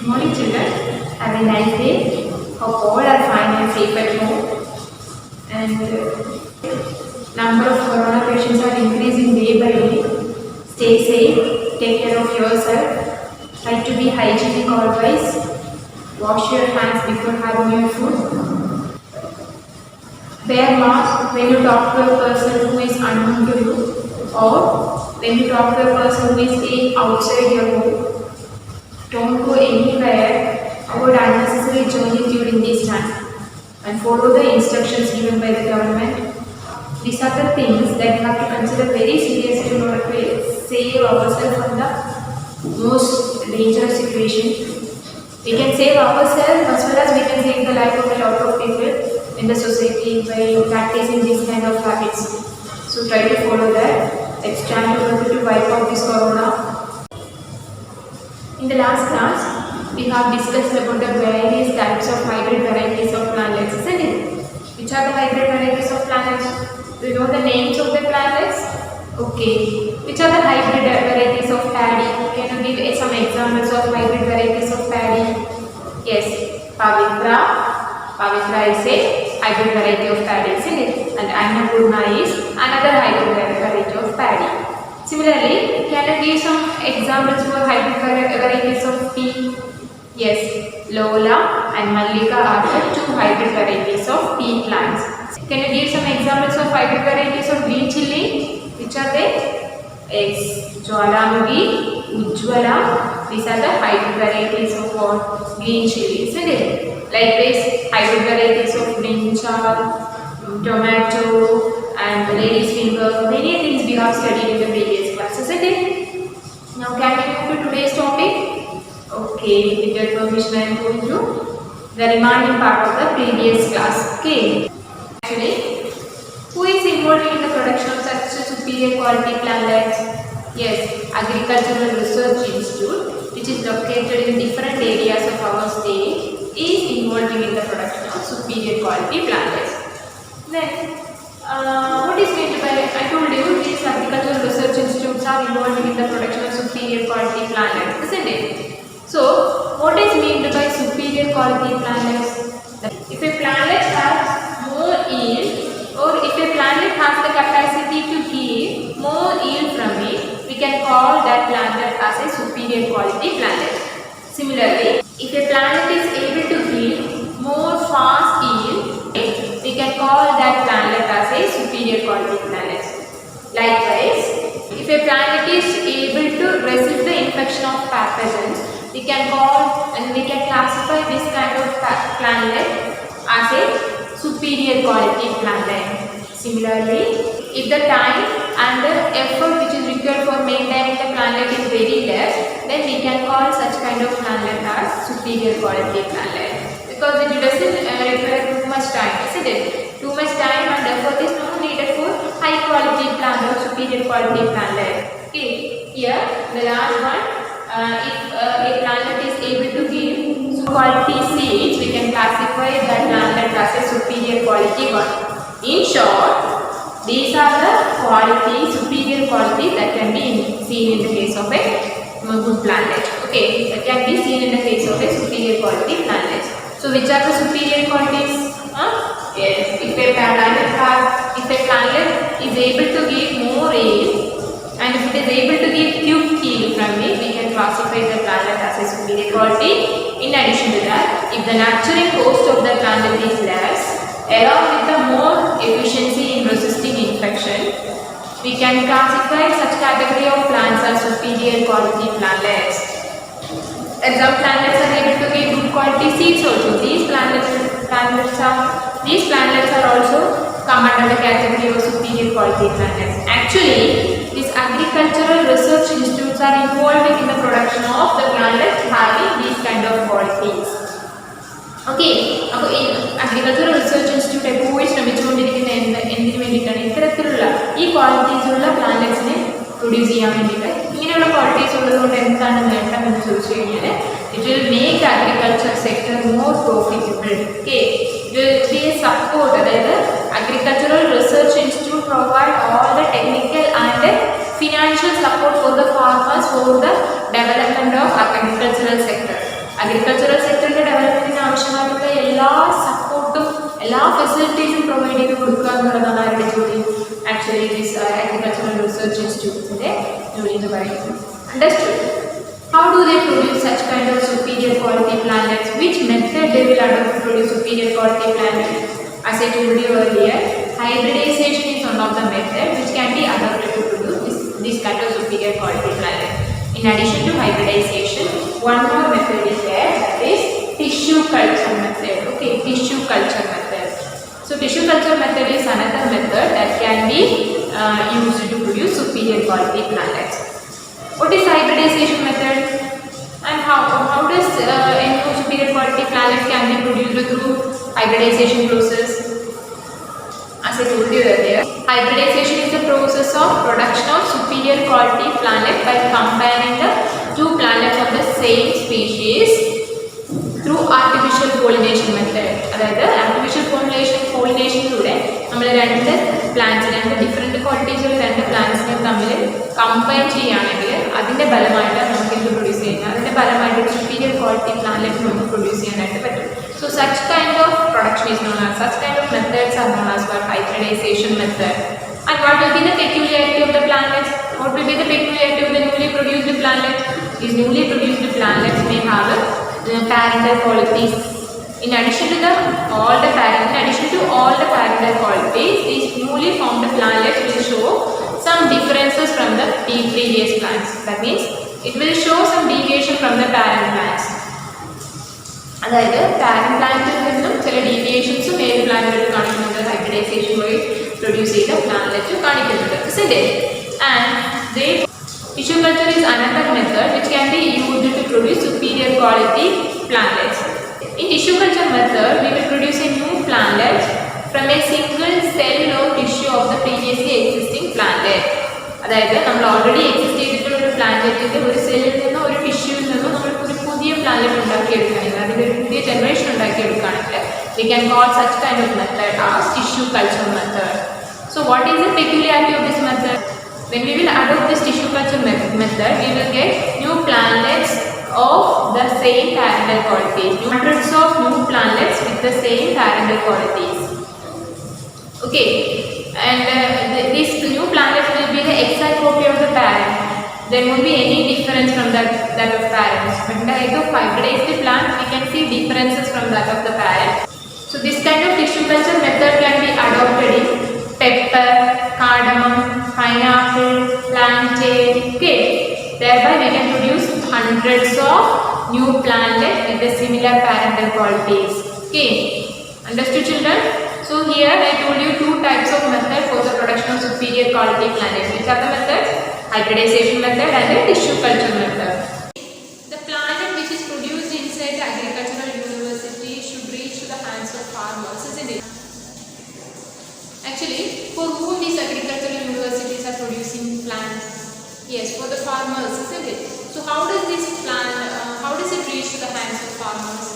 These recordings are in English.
Good morning children, have a nice day. Hope all are fine and safe at home. And number of corona patients are increasing day by day. Stay safe, take care of yourself, try to be hygienic always, wash your hands before having your food. Wear mask when you talk to a person who is unknown to you or when you talk to a person who is staying outside your home. Don't go anywhere, avoid unnecessary journey during this time and follow the instructions given by the government. These are the things that we have to consider very seriously in order to save ourselves from the most dangerous situation. We can save ourselves as well as we can save the life of a lot of people in the society by practicing these kind of habits. So try to follow that. Let's try to wipe out this corona. In the last class, we have discussed about the various types of hybrid varieties of plantlets, isn't it? Which are the hybrid varieties of plantlets? Do you know the names of the plantlets? Okay. Which are the hybrid varieties of paddy? Can you give some examples of hybrid varieties of paddy? Yes, Pavitra. Pavitra is a hybrid variety of paddy, isn't it? And Annapurna is another hybrid variety of paddy. Similarly, can you give some examples for hybrid varieties of pea? Yes, Lola and Mallika are the two hybrid varieties of pea plants. Can you give some examples of hybrid varieties of green chilli? Which are they? Yes, Jwalamukhi, Ujjwala. These are the hybrid varieties of what? Green chilli, isn't it? Like this, hybrid varieties of brinjal, tomato, and lady's finger. Many things we have studied in the previous class, isn't it? Now, can we move to today's topic? Okay, with your permission, I am going to the remaining part of the previous class. Okay. Actually, who is involved in the production of such superior quality plantlets? Yes, Agricultural Research Institute, which is located in different areas of our state, is involved in the production of superior quality plantlets. Then, what is meant by, I told you, these agricultural research institutes are involved in the production of superior quality plantlets, isn't it? So, what is meant by superior quality plantlets? If a plantlet has more yield, or if a plantlet has the capacity to give more yield from it, we can call that plantlet as a superior quality plantlet. Similarly, if a plantlet is able to give more fast yield, we can call that plantlet as a superior quality plantlet. Likewise, if a plantlet is able to resist the infection of pathogens, we can call and we can classify this kind of plantlet as a superior quality plantlet. Similarly, if the time and the effort which is required for maintaining the plantlet is very less, then we can call such kind of plantlet as superior quality plantlet. Because it doesn't require too much time, isn't it? Too much time and effort is not needed for high quality plant or superior quality plantlet. Okay, here the last one, if a plantlet is able to give quality seeds, we can classify that plantlet as a superior quality one. In short, these are the quality, superior quality that can be seen in the case of a good plantlet. Okay, that can be seen in the case of a superior quality plantlet. So, which are the superior qualities? Yes, if a plantlet is able to give more yield and if it is able to give quick yield from it, we can classify the plantlet as a superior quality. In addition to that, if the nurturing cost of the plantlet is less, along with the more efficiency in resisting infection, we can classify such category of plants as superior quality plantlets. And some plantlets are able to give good quality seeds also. These plantlets are also come under the category of superior quality plantlets. Actually, these agricultural research institutes are involved in the production of the plantlets having these kind of qualities. Okay, അപ്പോൾ ഈ agricultural research institute എപ്പോഴും ശ്രമിച്ചുകൊണ്ടിരിക്കുന്ന എന്തിനു വേണ്ടിയിട്ടാണ് ഇത്തരത്തിലുള്ള ഈ qualities ഉള്ള പ്ലാന്റ്സിനെ produce ചെയ്യാൻ വേണ്ടിയിട്ട്. ഇങ്ങനെയുള്ള ക്വാളിറ്റീസ് ഉള്ളതുകൊണ്ട് എന്താണ് നേട്ടം എന്ന് ചോദിച്ചു കഴിഞ്ഞാൽ it will make the agriculture sector more profitable. Okay, it will be a support, അതായത് agricultural research institute provide all the technical and financial support for the farmers for the development of agricultural sector. Agricultural സെക്ടറിൻ്റെ ഡെവലപ്മെൻറ്റിന് ആവശ്യമായിട്ടുള്ള എല്ലാ സപ്പോർട്ടും എല്ലാ ഫെസിലിറ്റീസും provide ചെയ്ത് കൊടുക്കുക എന്നുള്ളതാണ് അവരുടെ ജോലി. ആക്ച്വലി ദിസ് അഗ്രികൾച്ചറൽ റിസർച്ച് ഇൻസ്റ്റിറ്റ്യൂട്ട്സിൻ്റെ ജോലി എന്ന് പറയുന്നത്. Understood? How do they produce such kind of superior quality plantlet? Which method they will adopt to produce superior quality plantlet? As I told you earlier, hybridization is one of the methods which can be adopted to produce this kind of superior quality plantlet. In addition to hybridization, one more method is there, that is tissue culture method. Okay, tissue culture method. So tissue culture method is another method that can be used to produce superior quality plantlets. What is hybridization method and how does superior quality plantlet can be produced through hybridization process? As I told you earlier, hybridization is the process of production of superior quality plantlet by combining the two plantlets of the same species through artificial pollination method. അതായത് artificial പോളിനേഷനിലൂടെ നമ്മൾ രണ്ട് different ക്വാളിറ്റീസുള്ള രണ്ട് പ്ലാന്റ്സിനെ തമ്മിൽ combine ചെയ്യുകയാണെങ്കിൽ അതിൻ്റെ ഫലമായിട്ട് നമുക്ക് എന്ത് പ്രൊഡ്യൂസ് ചെയ്യുന്നത്, അതിൻ്റെ ഫലമായിട്ട് superior quality പ്ലാന്റ്ലെറ്റ് നമുക്ക് പ്രൊഡ്യൂസ് ചെയ്യാനായിട്ട് പറ്റും. So such kind of production is known as, such kind of methods are known as hybridization method. And what will be the peculiarity of the plantlets? What will be the peculiarity of the newly produced plantlets? These newly produced plantlets may have parental qualities. In addition to all the parental qualities, these newly formed plantlets will show some differences from the previous plants. That means it will show some deviation from the parent plants. അതായത് parent പ്ലാന്റിൽ നിന്നും ചില ഡീവിയേഷൻസും ഏത് പ്ലാന്റുകളിൽ കാണിക്കുന്നുണ്ട്, hybridisation വഴി produce ചെയ്ത പ്ലാന്റ്ലെറ്റ് കാണിക്കുന്നുണ്ട്. And tissue culture is another method which can be used to produce superior quality plantlets. In tissue culture method, we will produce a new plantlet from a single cell or tissue of the previously existing plantlet. അതായത് നമ്മൾ already exist ചെയ്തിട്ടുള്ള ഒരു പ്ലാന്ററ്റിൻ്റെ ഒരു സെല്ലിൽ നിന്നോ ഒരു ടിഷ്യൂവിൽ നിന്നോ നമ്മൾ ഒരു പുതിയ പ്ലാന്ററ്റ് ഉണ്ടാക്കിയെടുക്കുകയാണെങ്കിൽ, അതിൻ്റെ ഒരു പുതിയ generation ഉണ്ടാക്കിയെടുക്കുകയാണെങ്കിൽ, we can call such kind of method as tissue culture method. So what is the peculiarity of this method? When we will adopt this tissue culture method, we will get new plantlets of the same parental qualities, hundreds of new plantlets with the same parental qualities. Okay, and this new plantlet will be the exact copy of the parent. There won't be any difference from that of parents. But in the case of hybridized plant, we can see differences from that of the parent. So this kind of tissue culture method can be adopted in pepper, cardamom, pineapple, plantain. Okay, thereby we can produce hundreds of new plantlets with the similar parental qualities. Okay, understood children? So here I told you two types of method for the production of superior quality plantlet. Which are the methods? Hybridization method and the tissue culture method. The plantlet which is produced inside the agricultural university should reach to the hands of farmers, isn't it? Actually, for whom these agricultural universities are producing plants? Yes, for the farmers, isn't it? So how does this plant, how does it reach to the hands of farmers?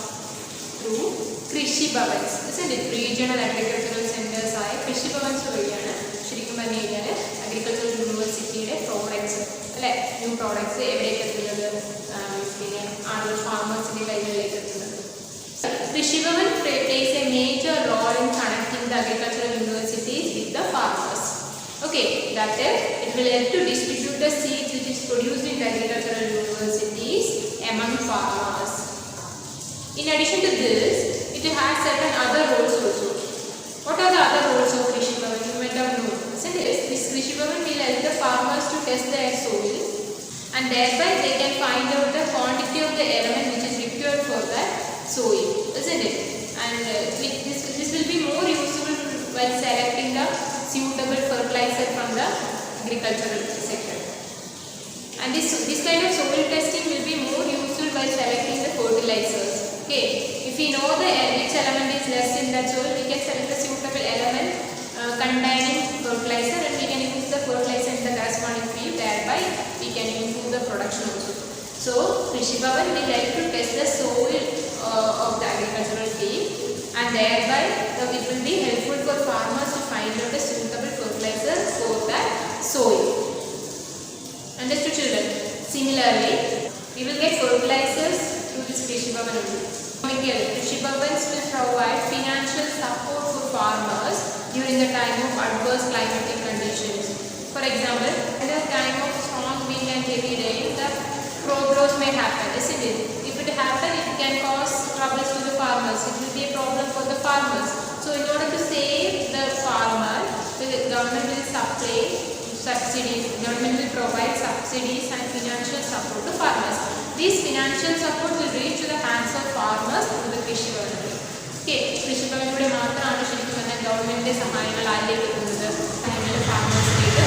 Through Krishi Bhavans, isn't it? Regional agricultural centers are Krishi Bhavans വഴിയാണ് ശരിക്കും പറഞ്ഞു കഴിഞ്ഞാൽ agricultural യൂണിവേഴ്സിറ്റിയുടെ products അല്ലെ, new products എവിടേക്ക് എത്തുന്നത്, പിന്നെ ആളുകൾ ഫാർമേഴ്സിൻ്റെ കൈകളിലേക്ക് എത്തുന്നത്. Krishi Bhavan plays a major role in connecting the agricultural universities with the farmers. Okay, that is, it will help to distribute the seeds which is produced in the agricultural universities among farmers. In addition to this, it has certain other roles also. What are the other roles of Krishi Bhavan? You might have known. This Krishi Bhavan will help the farmers to test their soil, and thereby they can find out the quantity of the element which is required for that soil, isn't it? And this will be more useful while selecting the suitable fertilizer from the agricultural sector. And this kind of soil testing will be more useful while selecting the fertilizers. Okay, if we know which element is less in that soil, we can select the suitable element containing fertilizer, and we can use the fertilizer in the corresponding field. Thereby, we can improve the production also. So, Krishi Bhavan will help to test the soil of the agricultural field, and thereby it will be helpful for farmers to find out a suitable fertilizer for that soil. Understood children? Similarly, we will get fertilizers through is Krishi Bhavan only. Krishi Bhavans will provide financial support for farmers during the time of adverse climatic conditions. For example, in the time of strong wind and heavy rain, the crop loss may happen, isn't it? If it happens, it can cause troubles to the farmers. It will be a problem for the farmers. So in order to save the farmer, the government will supply subsidies. Government will provide subsidies and financial support to farmers. This financial support will reach to the hands of farmers through the Krishi Bhavan. Okay, Krishi Bhavan ഇവിടെ മാത്രമാണ് ശരിക്കും പറഞ്ഞാൽ ഗവൺമെന്റിന്റെ സഹായങ്ങൾ ആരിലേക്ക് എത്തുന്നത് ഫാർമേഴ്സിലേക്ക്.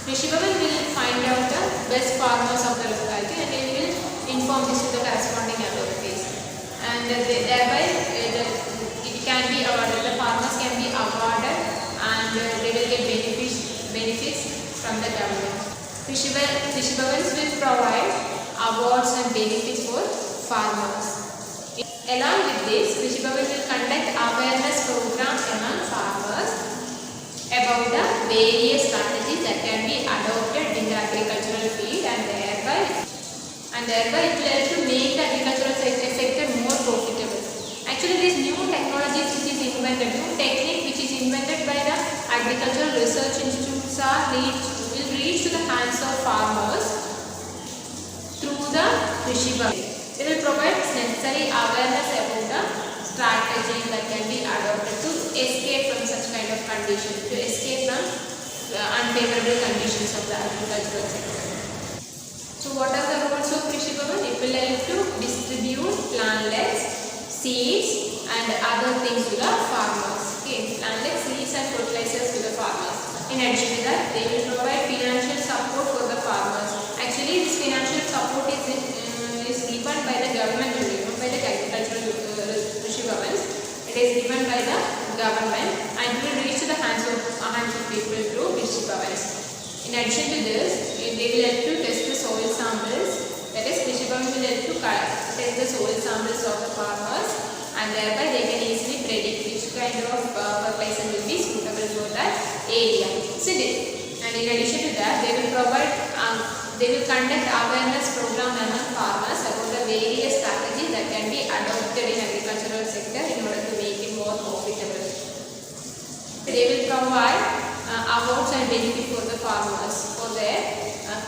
Krishi Bhavan will find out the best farmers of the locality and they will inform this to the corresponding authorities. And thereby it can be awarded, the farmers can be awarded and they will get benefits from the government. Krishi Bhavans will provide awards and benefits for farmers. Along with this, Krishi Bhavan will conduct awareness program among farmers about the various strategies that can be adopted in the agricultural field and thereby it will help to make the agricultural sector more profitable. Actually, these new technologies which is invented, new technique which is invented by the agricultural research institutes will reach to the hands of farmers through the Krishi Bhavan. They will provide necessary awareness about the strategies that can be adopted to escape from such kind of conditions, to escape from unfavorable conditions of the agricultural sector. So what are the roles of Krishi Bhavan? It will help to distribute plantlets, seeds and other things to the farmers. Okay, plantlets, seeds and fertilizers to the farmers. In addition to that, they will provide financial support for the farmers. Actually, this financial support is given by the government only, not by the agricultural Krishi Bhavans. It is given by the government and it will reach to the hands of people through Krishi Bhavans. In addition to this, they will help to test the soil samples. That is, Krishi Bhavan will help to test the soil samples of the farmers and thereby they can easily predict which kind of fertilizer will be suitable for that area. And in addition to that, they will conduct awareness program among farmers about the various strategies that can be adopted in agricultural sector in order to make it more profitable. They will provide awards and benefit for the farmers for their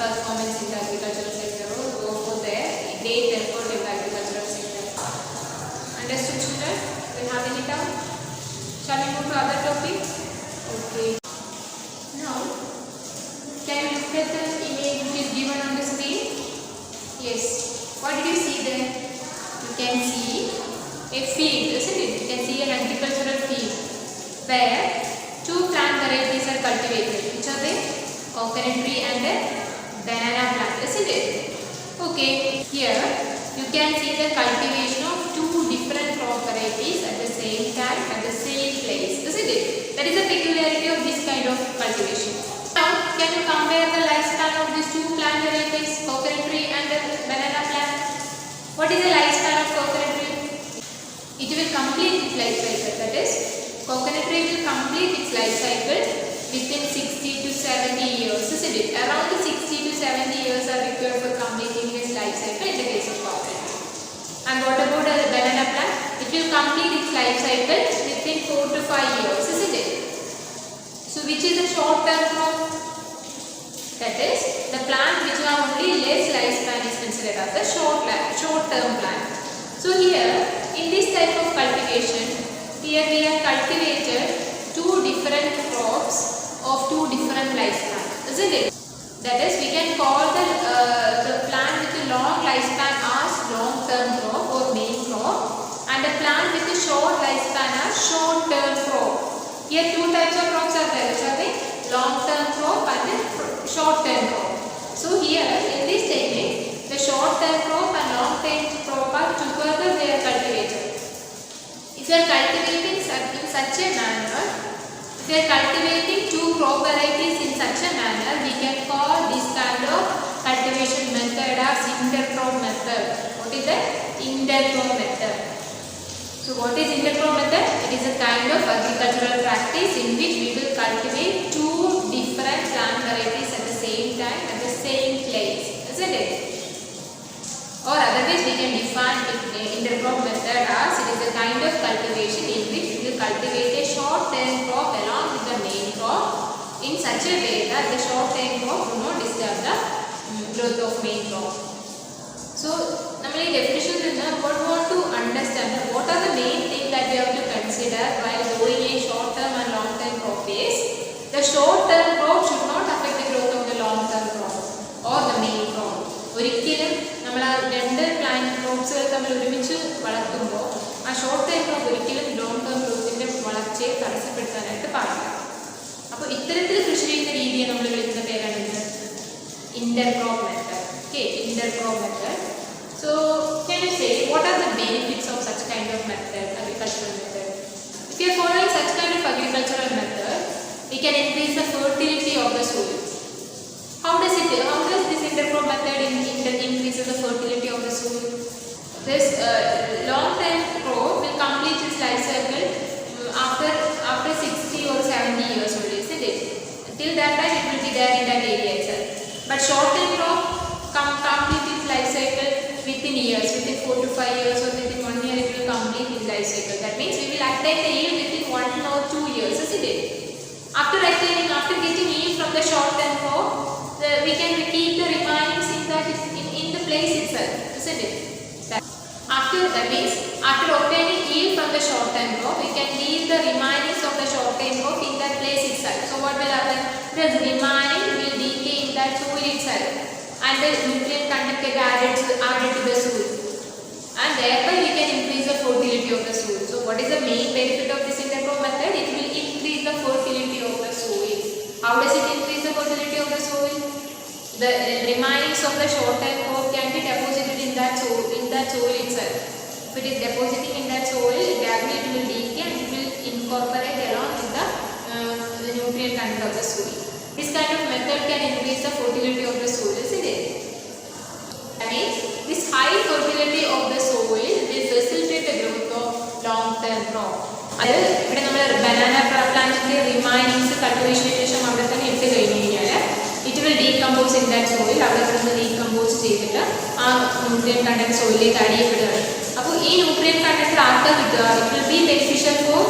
performance in the agricultural sector or for their great effort in the agricultural sector. Understood, children? Do you have any doubt? Shall we move to other topic? Okay. Now, can you look at the image which is given on the screen? Yes. What did you see there? You can see a field, isn't it? You can see an agricultural field where two plant varieties are cultivated. Which are they? Coconut tree and a banana plant, isn't it? Okay. Here you can see the cultivation of two different crop varieties at the same time at the same place, isn't it? That is the peculiarity of this kind of cultivation. Now, can you compare the lifespan of these two plant varieties, coconut tree and the banana plant? What is the lifespan of coconut tree? It will complete its life cycle. That is, coconut tree will complete its life cycle within 60 to 70 years, isn't it? Around 60 to 70 years are required for completing its life cycle in the case of coconut tree. And what about the banana plant? It will complete its life cycle within 4 to 5 years, isn't it? So which is the short term crop? That is, the plant which have only less lifespan is considered as the short term plant. So here, in this type of cultivation, here we have cultivated two different crops of two different lifespan, isn't it? That is, we can call the plant with a long lifespan as long term crop or main crop and the plant with a short lifespan as short term crop. Here two types of crops are there, which are the long term crop and the short term crop. So here in this technique, the short term crop and long term crop are together they are cultivated. If you are cultivating in such a manner, if you are cultivating two crop varieties in such a manner, we can call this kind of cultivation method as intercrop method. What is that? Intercrop method. So what is intercrop method? It is a kind of agricultural practice in which we will cultivate two different plant varieties at the same time at the same place, isn't it? Or other way which we can define intercrop method as it is a kind of cultivation in which we will cultivate a short-term crop along with the main crop in such a way that the short-term crop do not disturb the growth of main crop. So, we definition what we want to understand what are the main things that we have to consider while growing a short-term and long-term crop is the short-term crop should not affect the growth of the long-term crop or the main crop. ഒരിക്കലും നമ്മൾ ആ രണ്ട് plant ക്രോപ്സുകൾ തമ്മിൽ ഒരുമിച്ച് വളർത്തുമ്പോൾ ആ short time crop ഒരിക്കലും long term ഗ്രോത്തിൻ്റെ വളർച്ചയെ തടസ്സപ്പെടുത്താനായിട്ട് പാടില്ല. അപ്പോൾ ഇത്തരത്തിൽ കൃഷി ചെയ്യുന്ന രീതിയെ നമ്മൾ വിളിക്കുന്ന പേരാണ് intercrop method. Okay, intercrop method. So, can you say what are the benefits of such kind of method, agricultural method? If you are following such kind of agricultural method, we can increase the fertility of the soil. How does this intercrop method increases the fertility of the soil? This long-term crop will complete its life cycle after 60 or 70 years only, isn't it? Till that time it will be there in that area itself. But short-term crop complete its life cycle within years, within 4 to 5 years or within 1 year it will complete its life cycle. That means we will attain the yield within 1 or 2 years, isn't it? After getting yield from the short-term crop, we can keep the remainings in the place itself, isn't it? That means after obtaining yield from the short-term crop, we can leave the remainings of the short-term crop in that place itself. So what will happen? The remaining will decay in that soil itself, and the nutrient content get added to the soil, and thereby we can increase the fertility of the soil. So what is the main benefit of this intercrop method? It will increase the fertility of the soil. How does it increase the fertility of the soil? The remainings of the short-term crop can be deposited in that soil itself. If it is depositing in that soil, gradually it will decay and it will incorporate along with the nutrient content of the soil. This kind of method can increase the fertility of the soil, isn't it? That means this high fertility of the soil will facilitate the growth of long-term crop. അത് ഇവിടെ നമ്മൾ banana പ്ലാന്റിന്റെ remainings കൾട്ടിവേഷന് ശേഷം അവിടെ തന്നെ ഇട്ട് കഴിഞ്ഞ് കഴിഞ്ഞാൽ it will decompose in that soil. അവിടെ നിന്ന് ഡീകമ്പോസ് ചെയ്തിട്ട് ആ ന്യൂട്രിയൻ കണ്ടന്റ് സോയിലേക്ക് അടിയപ്പെടുകയാണ്. അപ്പോൾ ഈ ന്യൂട്രിയൻ കണ്ടന്റ് ആർക്കാ കിട്ടുക? It will be beneficial four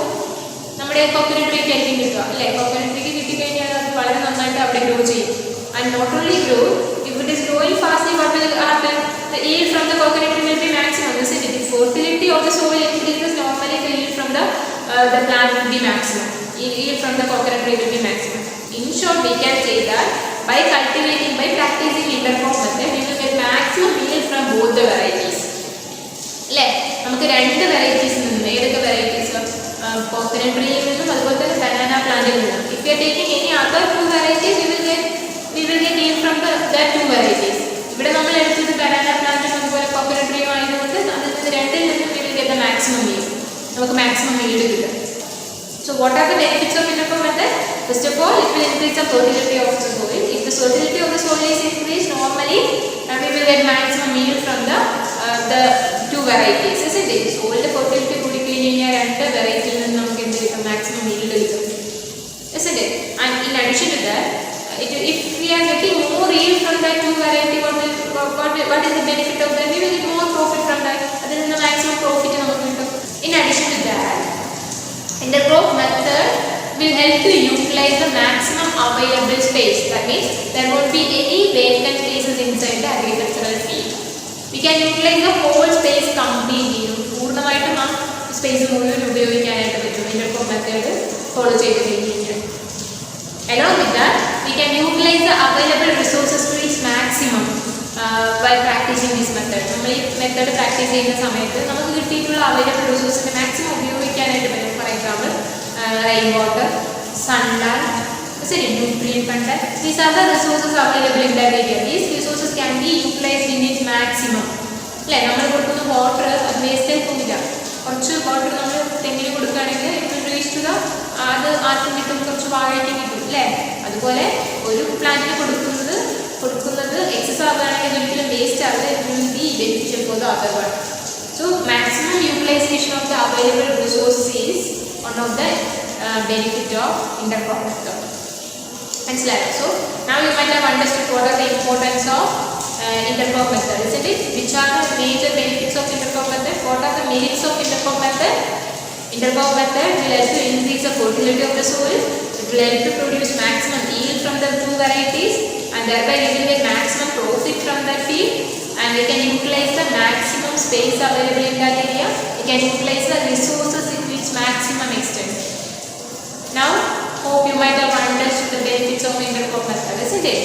നമ്മുടെ കോക്കനട്ട് ട്രീക്ക് ആയിരിക്കും കിട്ടുക, അല്ലേ? കോക്കനട്ട് ട്രീക്ക് കിട്ടിക്കഴിഞ്ഞാൽ അത് വളരെ നന്നായിട്ട് അവിടെ ഗ്രോ ചെയ്യും. And not only grow, if it is growing fastly what will happen? The yield from the coconut tree will be maximum, isn't it? The fertility of the soil increases, normally the yield from the plant will be maximum. Yield from the coconut tree will be maximum. In short, we can say that by practicing intercrop method, we will get maximum yield from both the varieties. അല്ലേ? നമുക്ക് രണ്ട് varieties നിന്നും ഏതൊക്കെ varieties? Coconut ട്രീയിൽ നിന്നും അതുപോലെ തന്നെ banana പ്ലാന്റിൽ നിന്നും. If you are taking any other two varieties, we will get yield from that two varieties. ഇവിടെ നമ്മൾ എടുത്തത് ബനാന പ്ലാന്റും അതുപോലെ കോക്കനട്ട് ട്രീയും ആയതുകൊണ്ട് അതിൽ നിന്ന് രണ്ടിൽ നിന്നും we will get the maximum yield. നമുക്ക് maximum yield കിട്ടും. So what are the benefits of intercrop method? First of all, it will increase the fertility of the soil. If the fertility of the soil is increased, normally we will get maximum yield from the two varieties, isn't it? Soil fertility കൂടിക്കഴിഞ്ഞാൽ രണ്ട് വെറൈറ്റിയിൽ നിന്ന് നമുക്ക് എന്ത് കിട്ടും? maximum yield കിട്ടും, isn't it? And in addition to that, if we are getting more yield from that two variety, what is the benefit of that? We will get more profit from that. അതിൽ നിന്ന് maximum profit നമുക്ക് കിട്ടും. In addition to that, intercrop method will help to utilize the maximum available space. That means there won't be any vacant spaces inside the agricultural field. We can utilize the whole space completely. പൂർണ്ണമായിട്ടും ആ space മുഴുവൻ ഉപയോഗിക്കാനായിട്ട് പറ്റും intercrop method follow ചെയ്ത് കഴിഞ്ഞാൽ. Along with that, we can utilize the available resources to its maximum by practicing this method. നമ്മൾ ഈ method practice ചെയ്യുന്ന സമയത്ത് നമുക്ക് കിട്ടിയിട്ടുള്ള അവൈലബിൾ റിസോഴ്സിനെ മാക്സിമം ഉപയോഗിക്കാനായിട്ട് പറ്റും. For example rain water, sunlight, nutrient content. These are the resources available in that area. These resources can be utilized in its maximum. അല്ലേ? നമ്മൾ കൊടുക്കുന്ന വാട്ടർ അത് വേസ്റ്റ് പോകുന്നില്ല. കുറച്ച് വാട്ടർ നമ്മൾ തെങ്ങിന് കൊടുക്കുകയാണെങ്കിൽ it will reach to the അത് ആർക്കും കിട്ടും, കുറച്ച് വാഴയ്ക്ക് കിട്ടും, അല്ലേ? അതുപോലെ ഒരു പ്ലാന്റിന് കൊടുക്കുന്നത് എക്സസ് ആവുകയാണെങ്കിൽ ഒരിക്കലും വേസ്റ്റ് ആവില്ല. It will be beneficial for the other one. So maximum utilisation of the available resource is one of the benefit of intercrop method. മനസ്സിലായോ? So now you might have understood what are the importance of intercrop method, isn't it? Which are the major benefits of intercrop method? What are the merits of intercrop method? Intercrop method will help to increase the fertility of the soil. It will help to produce maximum yield from the two varieties, and thereby we will get maximum profit from that field, and we can utilize the maximum space available in that area. We can utilize the resources in its maximum extent. Now, hope you might have understood the benefits of intercrop method, isn't it?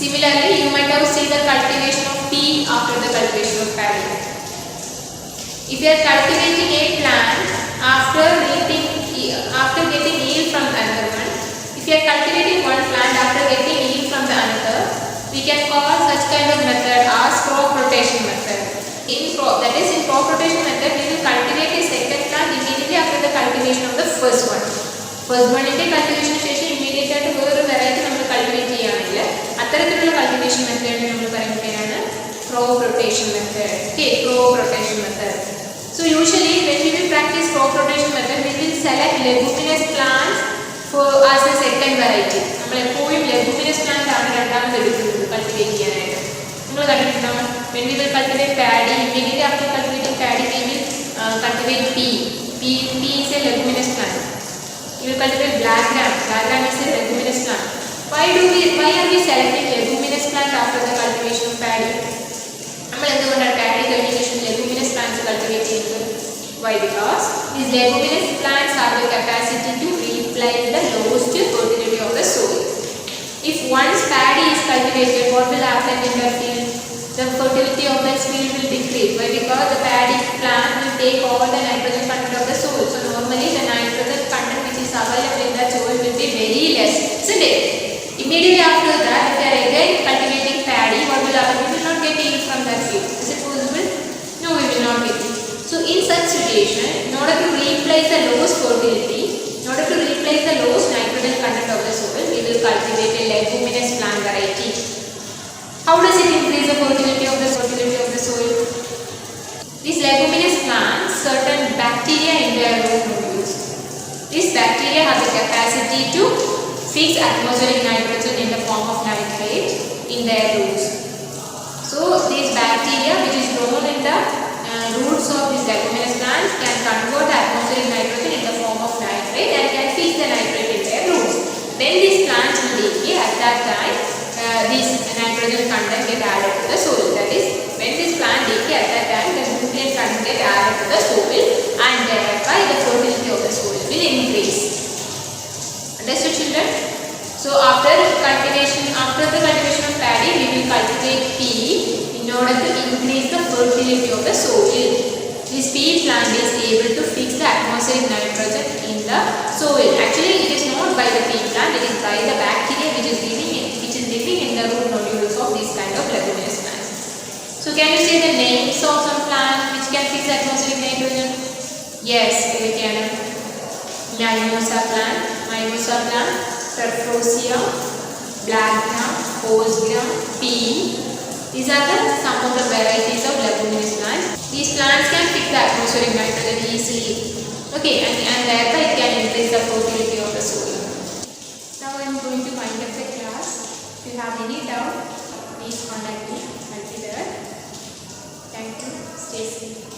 Similarly, you might have seen the cultivation of pea after the cultivation of paddy. If you are cultivating a plant after getting yield from another one, if you are cultivating one plant after getting yield from the another, we can call such kind of method as crop rotation method. That is, in crop rotation method, we will cultivate a second plant immediately after the cultivation of the first one. First one in the cultivation station immediately after വേറൊരു variety നമ്മൾ cultivate ചെയ്യുകയാണെങ്കിൽ അത്തരത്തിലുള്ള cultivation method നമ്മൾ പറയുന്നതാണ് crop rotation method. Okay, crop rotation method. So usually when we will practice crop rotation method, we will select leguminous plants for as a second variety. നമ്മൾ എപ്പോഴും leguminous plant ആണ് രണ്ടാമത് എടുക്കുന്നത് cultivate ചെയ്യാനായിട്ട്. നിങ്ങൾ കണ്ടിട്ടുണ്ടാവും, when we will cultivate paddy, immediately after cultivating paddy we will cultivate pea. Pea is a leguminous plant. We will cultivate black gram. Black gram is a leguminous plant. Why are we selecting leguminous plant after the cultivation of paddy? നമ്മൾ എന്തുകൊണ്ടാണ് paddy കഴിഞ്ഞ ശേഷം leguminous plants cultivate ചെയ്യുന്നത്? Why? Because these leguminous plants have the capacity to replace the lost fertility of the soil. If once paddy is cultivated, what will happen in the field? The fertility of the field will decrease. Why? Because the paddy plant will take all the nitrogen content of the soil. So normally the nitrogen content which is available in the soil will be very less, isn't it? Immediately after that, if we are again cultivating paddy, what will happen? We will not get yield from that field. Is it possible? No, we will not get yield. So in such situation, in order to replace the lost fertility, in order to replace the lost nitrogen content of the soil, we will cultivate a leguminous plant variety. How does it increase the fertility of the soil? These leguminous plants, certain bacteria in their root nodules. These bacteria have the capacity to fix atmospheric nitrogen in the form of nitrate in their roots. So these bacteria which is grown in the roots of these leguminous plants can convert atmospheric nitrogen in the form of nitrate and can fix the nitrate in their roots. When these plants will decay, at that time this nitrogen content get added to the soil. That is, when this plant decay, at that time the nutrient content get added to the soil, and thereby the fertility of the soil will increase. Understood, children? So after the cultivation of paddy, we will cultivate pea in order to increase the fertility of the soil. This pea plant is able to fix the atmospheric nitrogen in the soil. Actually, it is not by the pea plant; it is by the bacteria which is living in the root nodules of this kind of leguminous plants. So can you say the names of some plants which can fix atmospheric nitrogen? Yes, we can. Mimosa plant, Perfrosia, black gram, horse gram, pea. These are some of the varieties of leguminous plants. These plants can fix the atmospheric nitrogen easily. Okay, and thereby it can increase the fertility of the soil. Now I am going to wind up the class. If you have any doubt, please contact me. I'll be there. Thank you. Stay safe.